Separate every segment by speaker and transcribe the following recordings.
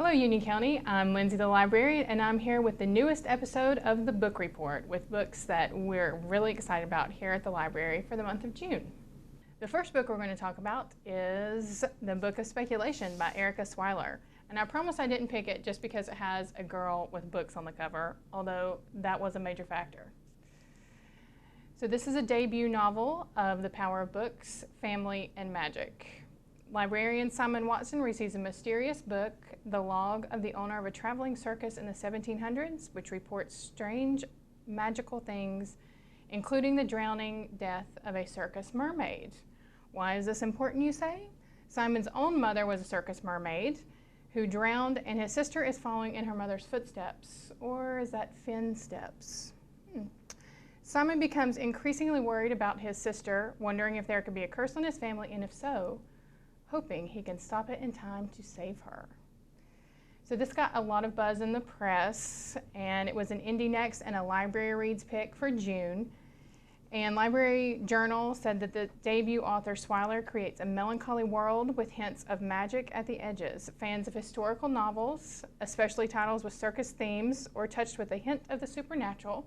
Speaker 1: Hello Union County, I'm Lindsey the Librarian, and I'm here with the newest episode of the Book Report with books that we're really excited about here at the library for the month of June. The first book we're going to talk about is The Book of Speculation by Erika Swyler. And I promise I didn't pick it just because it has a girl with books on the cover, although that was a major factor. So this is a debut novel of The Power of Books, Family, and Magic. Librarian Simon Watson receives a mysterious book, the log of the owner of a traveling circus in the 1700s, which reports strange magical things, including the drowning death of a circus mermaid. Why is this important, you say? Simon's own mother was a circus mermaid who drowned, and his sister is following in her mother's footsteps. Or is that Finn's steps? Simon becomes increasingly worried about his sister, wondering if there could be a curse on his family, and if so, hoping he can stop it in time to save her. So this got a lot of buzz in the press, and it was an Indie Next and a Library Reads pick for June. And Library Journal said that the debut author Swyler creates a melancholy world with hints of magic at the edges. Fans of historical novels, especially titles with circus themes or touched with a hint of the supernatural,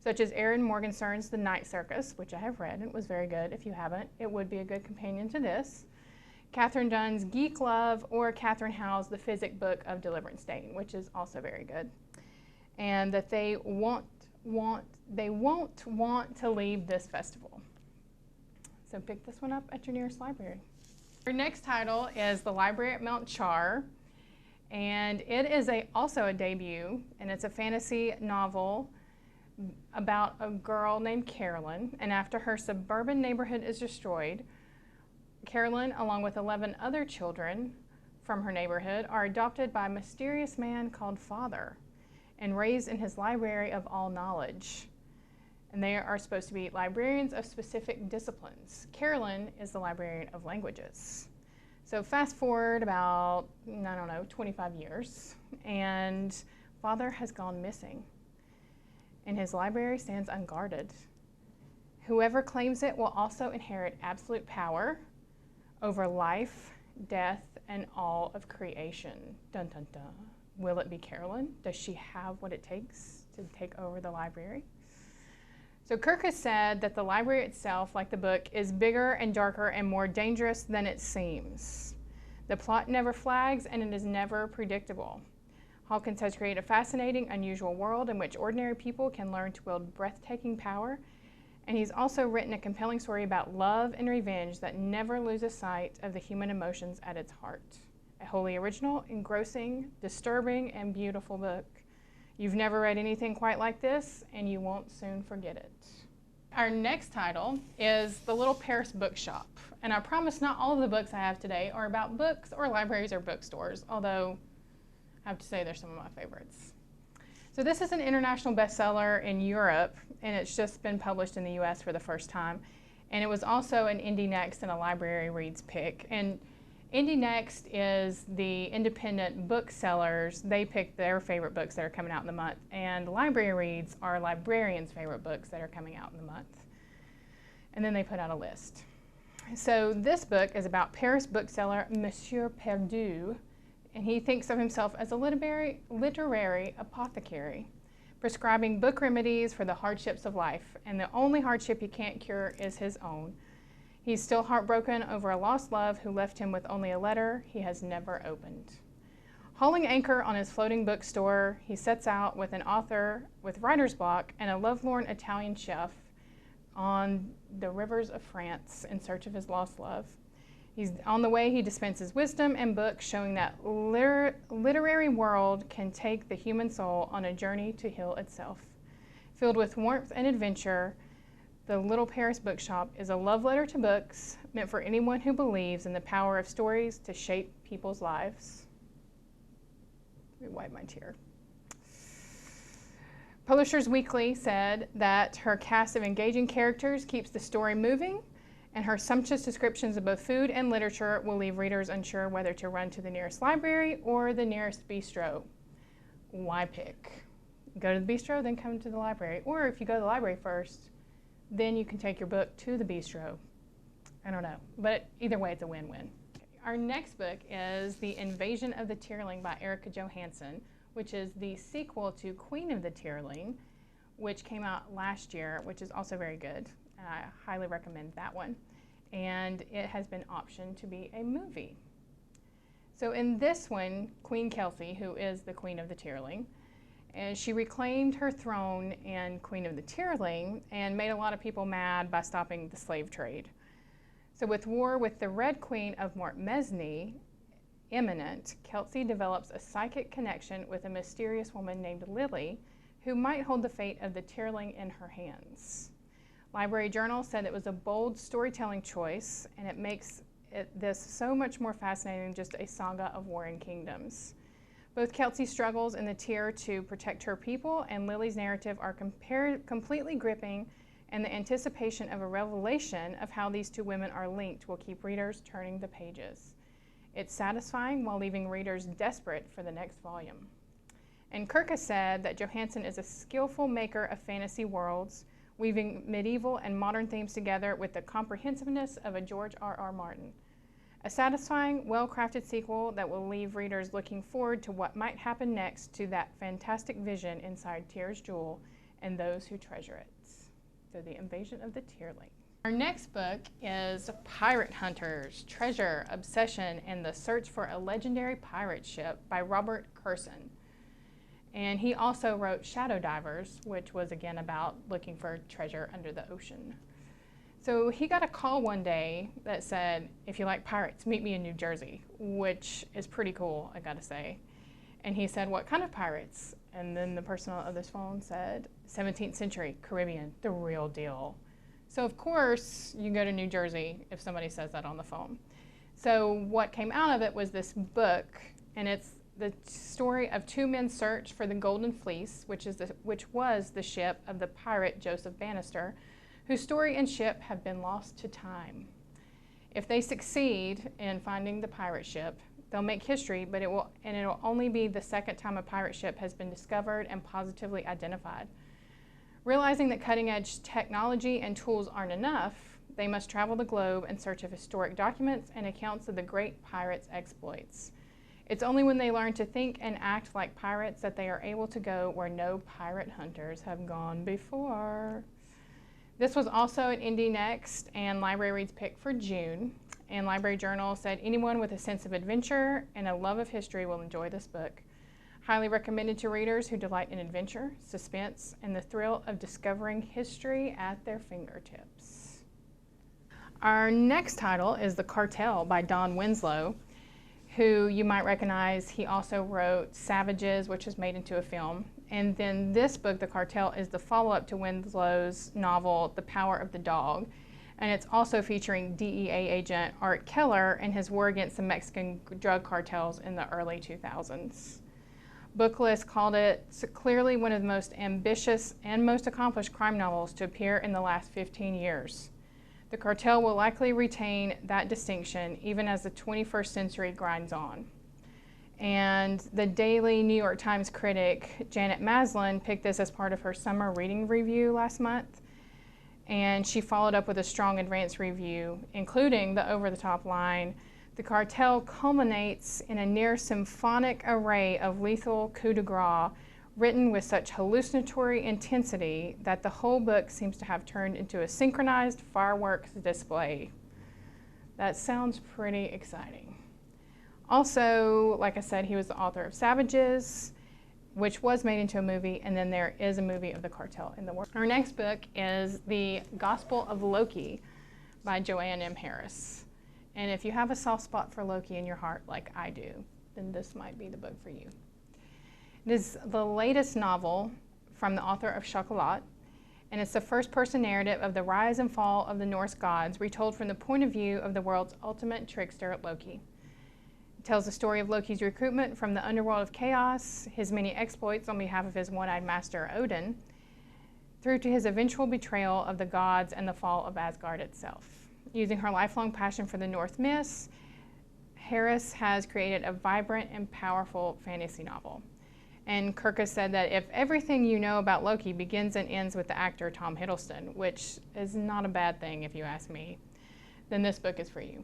Speaker 1: such as Erin Morgenstern's The Night Circus, which I have read and it was very good. If you haven't, it would be a good companion to this. Catherine Dunn's Geek Love, or Catherine Howe's The Physic Book of Deliverance Dane, which is also very good. And that they won't want to leave this festival. So pick this one up at your nearest library. Our next title is The Library at Mount Char, and it is also a debut, and it's a fantasy novel about a girl named Callahn, and after her suburban neighborhood is destroyed, Callahn, along with 11 other children from her neighborhood, are adopted by a mysterious man called Father and raised in his library of all knowledge. And they are supposed to be librarians of specific disciplines. Callahn is the librarian of languages. So fast forward about, 25 years, and Father has gone missing, and his library stands unguarded. Whoever claims it will also inherit absolute power over life, death, and all of creation. Dun dun dun. Will it be Callahn? Does she have what it takes to take over the library? So Kirk has said that the library itself, like the book, is bigger and darker and more dangerous than it seems. The plot never flags and it is never predictable. Hawkins has created a fascinating, unusual world in which ordinary people can learn to wield breathtaking power. And he's also written a compelling story about love and revenge that never loses sight of the human emotions at its heart. A wholly original, engrossing, disturbing, and beautiful book. You've never read anything quite like this, and you won't soon forget it. Our next title is The Little Paris Bookshop. And I promise not all of the books I have today are about books or libraries or bookstores, although I have to say they're some of my favorites. So this is an international bestseller in Europe, and it's just been published in the US for the first time. And it was also an Indie Next and a Library Reads pick. And Indie Next is the independent booksellers. They pick their favorite books that are coming out in the month. And Library Reads are librarians' favorite books that are coming out in the month. And then they put out a list. So this book is about Paris bookseller Monsieur Perdu, and he thinks of himself as a literary apothecary, prescribing book remedies for the hardships of life, and the only hardship he can't cure is his own. He's still heartbroken over a lost love who left him with only a letter he has never opened. Hauling anchor on his floating bookstore, he sets out with an author with writer's block and a lovelorn Italian chef on the rivers of France in search of his lost love. He's on the way, he dispenses wisdom and books showing that literary world can take the human soul on a journey to heal itself. Filled with warmth and adventure, The Little Paris Bookshop is a love letter to books meant for anyone who believes in the power of stories to shape people's lives. Let me wipe my tear. Publishers Weekly said that her cast of engaging characters keeps the story moving, and her sumptuous descriptions of both food and literature will leave readers unsure whether to run to the nearest library or the nearest bistro. Why pick? Go to the bistro, then come to the library. Or if you go to the library first, then you can take your book to the bistro. I don't know, but either way, it's a win-win. Our next book is The Invasion of the Tearling by Erika Johansen, which is the sequel to Queen of the Tearling, which came out last year, which is also very good. I highly recommend that one. And it has been optioned to be a movie. So in this one, Queen Kelsey, who is the Queen of the Tearling, and she reclaimed her throne in Queen of the Tearling and made a lot of people mad by stopping the slave trade. So with war with the Red Queen of Mortmesney imminent, Kelsey develops a psychic connection with a mysterious woman named Lily, who might hold the fate of the Tearling in her hands. Library Journal said it was a bold storytelling choice, and it makes this so much more fascinating than just a saga of warring kingdoms. Both Kelsey's struggles in the Tear to protect her people and Lily's narrative are completely gripping, and the anticipation of a revelation of how these two women are linked will keep readers turning the pages. It's satisfying while leaving readers desperate for the next volume. And Kurson said that Johansen is a skillful maker of fantasy worlds, weaving medieval and modern themes together with the comprehensiveness of a George R.R. Martin. A satisfying, well-crafted sequel that will leave readers looking forward to what might happen next to that fantastic vision inside Tear's jewel and those who treasure it. So The Invasion of the Tearling. Our next book is Pirate Hunters, Treasure, Obsession, and the Search for a Legendary Pirate Ship by Robert Kurson. And he also wrote Shadow Divers, which was again about looking for treasure under the ocean. So he got a call one day that said, if you like pirates, meet me in New Jersey, which is pretty cool, I gotta say. And he said, what kind of pirates? And then the person on the other phone said, 17th century, Caribbean, the real deal. So of course, you go to New Jersey if somebody says that on the phone. So what came out of it was this book, and it's the story of two men's search for the Golden Fleece, which was the ship of the pirate Joseph Bannister, whose story and ship have been lost to time. If they succeed in finding the pirate ship, they'll make history, but it'll only be the second time a pirate ship has been discovered and positively identified. Realizing that cutting-edge technology and tools aren't enough, they must travel the globe in search of historic documents and accounts of the great pirates' exploits. It's only when they learn to think and act like pirates that they are able to go where no pirate hunters have gone before. This was also an Indie Next and Library Reads pick for June. And Library Journal said anyone with a sense of adventure and a love of history will enjoy this book. Highly recommended to readers who delight in adventure, suspense, and the thrill of discovering history at their fingertips. Our next title is The Cartel by Don Winslow, who you might recognize. He also wrote Savages, which was made into a film. And then this book, The Cartel, is the follow-up to Winslow's novel, The Power of the Dog. And it's also featuring DEA agent Art Keller and his war against the Mexican drug cartels in the early 2000s. Booklist called it clearly one of the most ambitious and most accomplished crime novels to appear in the last 15 years. The Cartel will likely retain that distinction even as the 21st century grinds on. And the Daily New York Times critic Janet Maslin picked this as part of her summer reading review last month. And she followed up with a strong advanced review, including the over-the-top line, "The Cartel culminates in a near symphonic array of lethal coup de grace written with such hallucinatory intensity that the whole book seems to have turned into a synchronized fireworks display." That sounds pretty exciting. Also, like I said, he was the author of Savages, which was made into a movie, and then there is a movie of The Cartel in the works. Our next book is The Gospel of Loki by Joanne M. Harris. And if you have a soft spot for Loki in your heart, like I do, then this might be the book for you. It is the latest novel from the author of Chocolat, and it's the first-person narrative of the rise and fall of the Norse gods, retold from the point of view of the world's ultimate trickster, Loki. Tells the story of Loki's recruitment from the underworld of chaos, his many exploits on behalf of his one-eyed master Odin, through to his eventual betrayal of the gods and the fall of Asgard itself. Using her lifelong passion for the Norse myths, Harris has created a vibrant and powerful fantasy novel. And Kurson said that if everything you know about Loki begins and ends with the actor Tom Hiddleston, which is not a bad thing if you ask me, then this book is for you.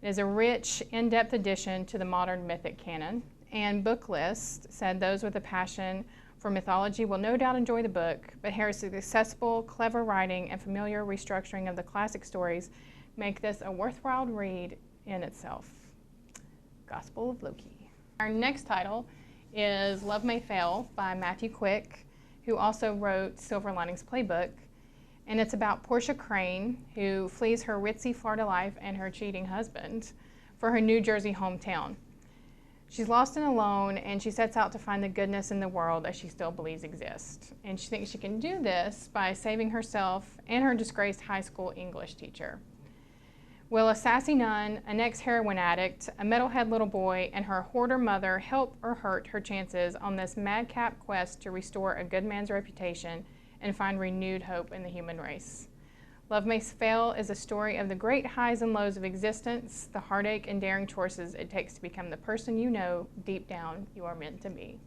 Speaker 1: It is a rich, in-depth addition to the modern mythic canon. And Booklist said those with a passion for mythology will no doubt enjoy the book, but Harris's accessible, clever writing and familiar restructuring of the classic stories make this a worthwhile read in itself. Gospel of Loki. Our next title is Love May Fail by Matthew Quick, who also wrote Silver Linings Playbook. And it's about Portia Crane, who flees her ritzy Florida life and her cheating husband for her New Jersey hometown. She's lost and alone, and she sets out to find the goodness in the world that she still believes exists. And she thinks she can do this by saving herself and her disgraced high school English teacher. Will a sassy nun, an ex-heroin addict, a metalhead little boy, and her hoarder mother help or hurt her chances on this madcap quest to restore a good man's reputation and find renewed hope in the human race? Love May Fail is a story of the great highs and lows of existence, the heartache and daring choices it takes to become the person you know deep down you are meant to be.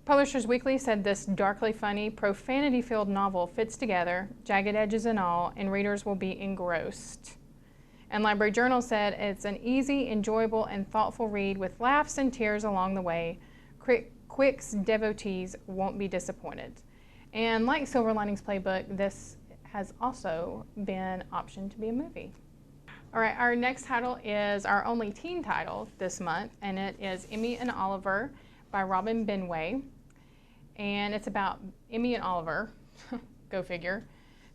Speaker 1: Publishers Weekly said this darkly funny, profanity-filled novel fits together, jagged edges and all, and readers will be engrossed. And Library Journal said it's an easy, enjoyable, and thoughtful read with laughs and tears along the way. Quick's devotees won't be disappointed. And like Silver Linings Playbook, this has also been optioned to be a movie. All right, our next title is our only teen title this month, and it is Emmy and Oliver by Robin Benway. And it's about Emmy and Oliver, go figure,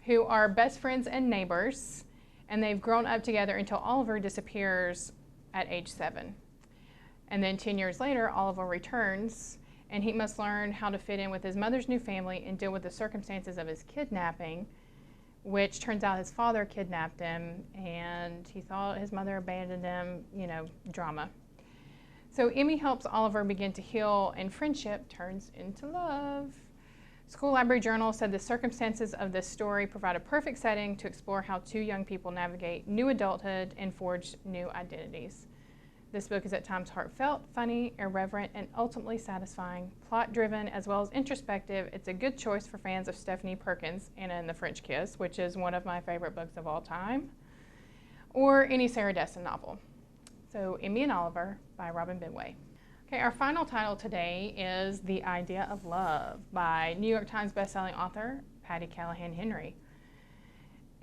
Speaker 1: who are best friends and neighbors, and they've grown up together until Oliver disappears at age 7. And then 10 years later, Oliver returns, and he must learn how to fit in with his mother's new family and deal with the circumstances of his kidnapping, which turns out his father kidnapped him, and he thought his mother abandoned him, drama. So Emmy helps Oliver begin to heal, and friendship turns into love. School Library Journal said the circumstances of this story provide a perfect setting to explore how two young people navigate new adulthood and forge new identities. This book is at times heartfelt, funny, irreverent, and ultimately satisfying. Plot-driven as well as introspective, it's a good choice for fans of Stephanie Perkins' Anna and the French Kiss, which is one of my favorite books of all time, or any Sarah Dessen novel. So Emmy and Oliver by Robin Benway. Okay, our final title today is The Idea of Love by New York Times bestselling author Patti Callahn Henry.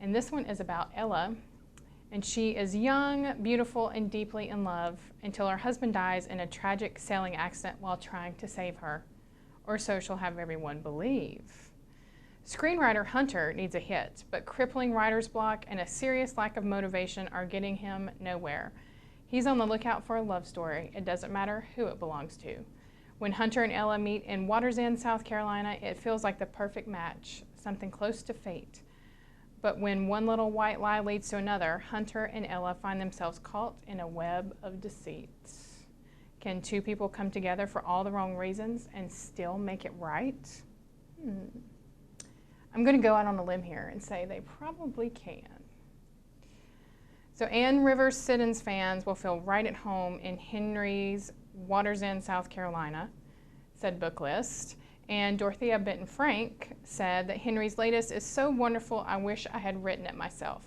Speaker 1: And this one is about Ella. And she is young, beautiful, and deeply in love until her husband dies in a tragic sailing accident while trying to save her. Or so she'll have everyone believe. Screenwriter Hunter needs a hit, but crippling writer's block and a serious lack of motivation are getting him nowhere. He's on the lookout for a love story. It doesn't matter who it belongs to. When Hunter and Ella meet in Water's End, South Carolina, it feels like the perfect match, something close to fate. But when one little white lie leads to another, Hunter and Ella find themselves caught in a web of deceit. Can two people come together for all the wrong reasons and still make it right? I'm going to go out on a limb here and say they probably can. So Ann Rivers Siddons fans will feel right at home in Henry's Water's End, South Carolina, said Booklist. And Dorothea Benton Frank said that Henry's latest is so wonderful, I wish I had written it myself.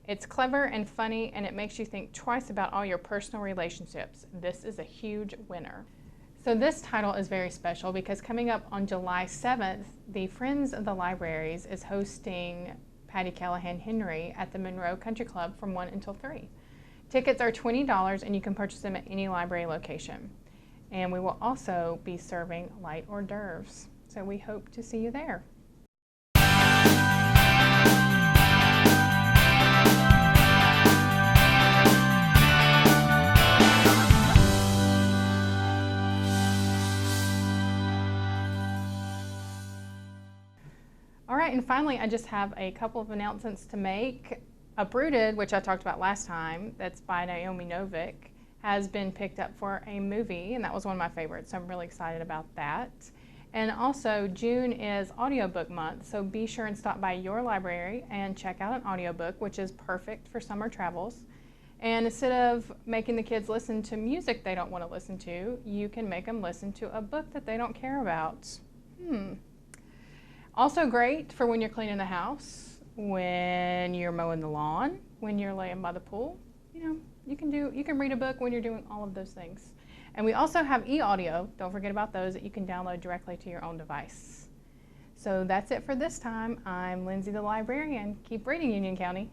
Speaker 1: It's clever and funny, and it makes you think twice about all your personal relationships. This is a huge winner. So this title is very special because coming up on July 7th, the Friends of the Libraries is hosting Patti Callahn Henry at the Monroe Country Club from 1 until 3. Tickets are $20, and you can purchase them at any library location. And we will also be serving light hors d'oeuvres. So we hope to see you there. All right, and finally, I just have a couple of announcements to make. Uprooted, which I talked about last time, that's by Naomi Novik, has been picked up for a movie, and that was one of my favorites, so I'm really excited about that. And also, June is audiobook month, so be sure and stop by your library and check out an audiobook, which is perfect for summer travels. And instead of making the kids listen to music they don't want to listen to, you can make them listen to a book that they don't care about. Also great for when you're cleaning the house, when you're mowing the lawn, when you're laying by the pool, you can read a book when you're doing all of those things. And we also have e-audio, don't forget about those, that you can download directly to your own device. So that's it for this time. I'm Lindsey the Librarian. Keep reading, Union County.